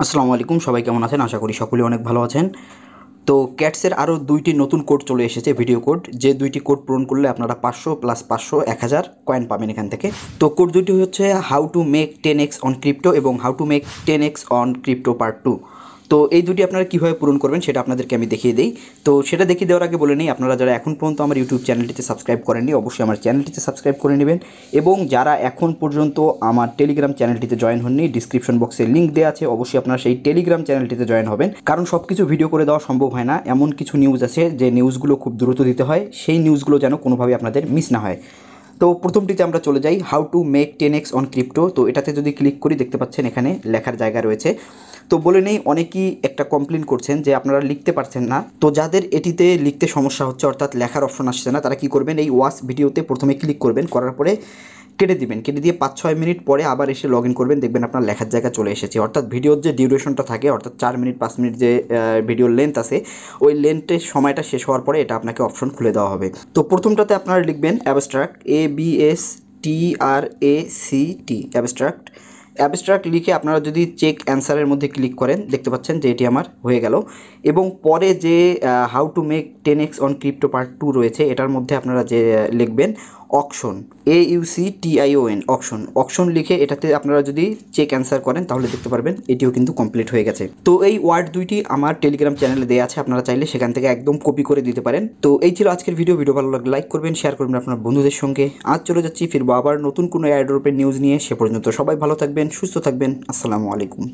আসসালামু আলাইকুম, সবাই কেমন আছেন? আশা করি সকলে অনেক ভালো আছেন। তো ক্যাটসের আরও 2টি নতুন কোড চলে এসেছে, ভিডিও কোড। যে 2টি কোড পূরণ করলে আপনারা 500 প্লাস 500 1000 কয়েন পাবেন এখান থেকে। তো কোড দুটি হচ্ছে how to make 10x on crypto এবং how to make 10x on crypto part 2। তো এই দুটি আপনারা কীভাবে পূরণ করবেন সেটা আপনাদেরকে আমি দেখিয়ে দিই। তো সেটা দেখিয়ে দেওয়ার আগে বলে নিই, আপনারা যারা এখন পর্যন্ত আমার ইউটিউব চ্যানেলটিতে সাবস্ক্রাইব করেননি অবশ্যই আমার চ্যানেলটিতে সাবস্ক্রাইব করে নেবেন, এবং যারা এখন পর্যন্ত আমার টেলিগ্রাম চ্যানেলটিতে জয়েন হননি, ডিসক্রিপশন বক্সে লিঙ্ক দেওয়া আছে, অবশ্যই আপনারা সেই টেলিগ্রাম চ্যানেলটিতে জয়েন হবেন। কারণ সব কিছু ভিডিও করে দেওয়া সম্ভব হয় না, এমন কিছু নিউজ আছে যে নিউজগুলো খুব দ্রুত দিতে হয়, সেই নিউজগুলো যেন কোনোভাবে আপনাদের মিস না হয়। তো প্রথমটিতে আমরা চলে যাই, how to make 10x on crypto. তো এটাতে যদি ক্লিক করি দেখতে পাচ্ছেন এখানে লেখার জায়গা রয়েছে। তো বলে নেই, অনেকেই একটা কমপ্লেন করছেন যে আপনারা লিখতে পারছেন না। তো যাদের এটিতে লিখতে সমস্যা হচ্ছে, অর্থাৎ লেখার অপশন আসছে না, তারা কি করবেন, এই ওয়াচ ভিডিওতে প্রথমে ক্লিক করবেন, করার পরে কেটে দিবেন। কেটে দিয়ে 5-6 মিনিট পরে আবার এসে লগ ইন করবেন, দেখবেন আপনার লেখার জায়গা চলে এসেছে। অর্থাৎ ভিডিওর যে ডিউরেশনটা থাকে, অর্থাৎ 4 মিনিট 5 মিনিট যে ভিডিওর লেন্থ আছে, ওই লেন্থের সময়টা শেষ হওয়ার পরে এটা আপনাকে অপশন খুলে দেওয়া হবে। তো প্রথমটাতে আপনারা লিখবেন অ্যাবস্ট্রাক্ট, ABSTRACT, অ্যাবস্ট্রাক্ট। অ্যাবস্ট্রাক্ট লিখে আপনারা যদি চেক অ্যান্সারের মধ্যে ক্লিক করেন দেখতে পাচ্ছেন যে এটি আমার হয়ে গেল। এবং পরে যে how to make 10x on crypto part 2 রয়েছে, এটার মধ্যে আপনারা যে লিখবেন অকশন, AUCTION, অকশন। অকশন লিখে এটাতে আপনারা যদি চেক অ্যান্সার করেন তাহলে দেখতে পারবেন এটিও কিন্তু কমপ্লিট হয়ে গেছে। তো এই ওয়ার্ড দুইটি আমার টেলিগ্রাম চ্যানেলে দেওয়া আছে, আপনারা চাইলে সেখান থেকে একদম কপি করে দিতে পারেন। তো এই ছিল আজকের ভিডিও ভালো লাগলে লাইক করবেন, শেয়ার করবেন আপনার বন্ধুদের সঙ্গে। আজ চলে যাচ্ছি, ফিরবো আবার নতুন কোনো এয়ারড্রপের নিউজ নিয়ে। সে পর্যন্ত সবাই ভালো থাকবেন, সুস্থ থাকবেন। আসসালামু আলাইকুম।